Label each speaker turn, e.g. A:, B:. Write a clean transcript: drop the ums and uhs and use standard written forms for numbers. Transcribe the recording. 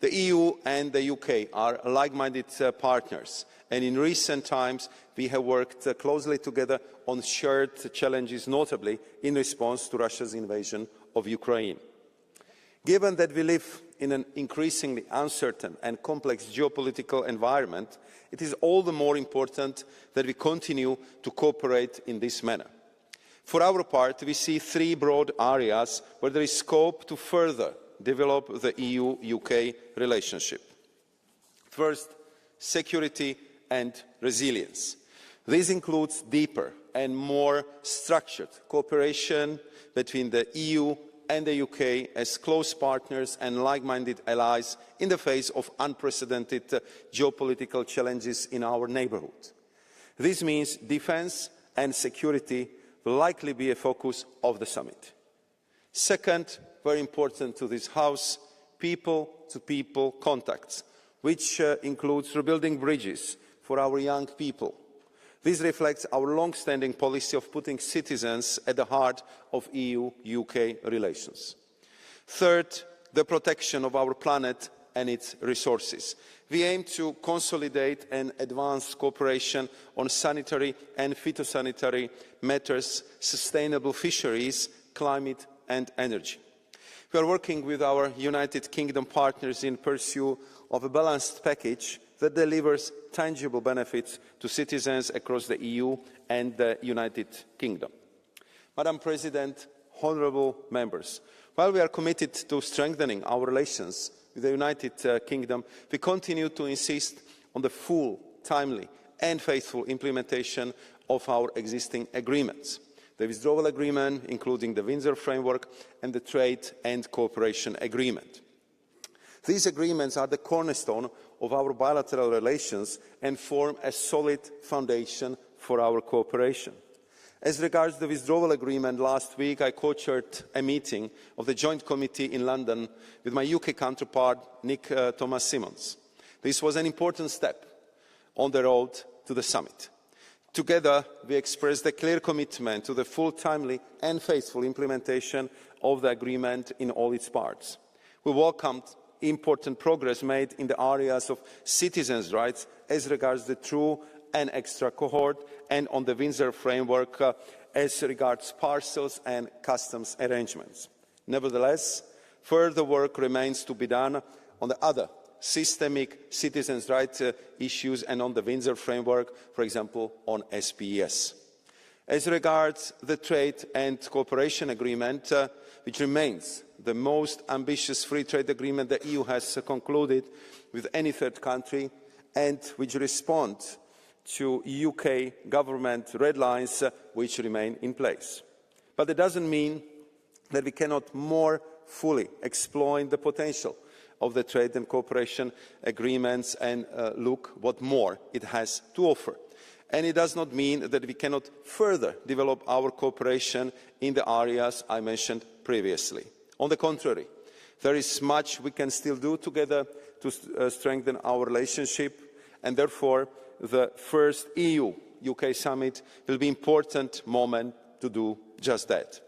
A: The EU and the UK are like-minded partners, and in recent times we have worked closely together on shared challenges, notably in response to Russia's invasion of Ukraine. Given that we live in an increasingly uncertain and complex geopolitical environment, it is all the more important that we continue to cooperate in this manner. For our part, we see three broad areas where there is scope to further develop the EU-UK relationship. First, security and resilience. This includes deeper and more structured cooperation between the EU and the UK as close partners and like-minded allies in the face of unprecedented geopolitical challenges in our neighbourhood. This means defence and security will likely be a focus of the summit. Second, very important to this House, people-to-people contacts, which includes rebuilding bridges for our young people. This reflects our long-standing policy of putting citizens at the heart of EU-UK relations. Third, the protection of our planet and its resources. We aim to consolidate and advance cooperation on sanitary and phytosanitary matters, sustainable fisheries, climate and energy. We are working with our United Kingdom partners in pursuit of a balanced package that delivers tangible benefits to citizens across the EU and the United Kingdom. Madam President, honourable members, while we are committed to strengthening our relations with the United Kingdom, we continue to insist on the full, timely and faithful implementation of our existing agreements. The withdrawal agreement, including the Windsor Framework and the Trade and Cooperation Agreement. These agreements are the cornerstone of our bilateral relations and form a solid foundation for our cooperation. As regards the withdrawal agreement, last week I co-chaired a meeting of the Joint Committee in London with my UK counterpart, Nick Thomas-Simons. This was an important step on the road to the summit. Together, we expressed a clear commitment to the full, timely and faithful implementation of the agreement in all its parts. We welcomed important progress made in the areas of citizens' rights as regards the true and extra cohort and on the Windsor Framework as regards parcels and customs arrangements. Nevertheless, further work remains to be done on the other systemic citizens' rights issues and on the Windsor Framework, for example, on SPS. As regards the Trade and Cooperation Agreement, which remains the most ambitious free trade agreement the EU has concluded with any third country and which responds to UK government red lines which remain in place. But that doesn't mean that we cannot more fully exploit the potential of the trade and cooperation agreements and look what more it has to offer. And it does not mean that we cannot further develop our cooperation in the areas I mentioned previously. On the contrary, there is much we can still do together to strengthen our relationship, and therefore the first EU-UK summit will be an important moment to do just that.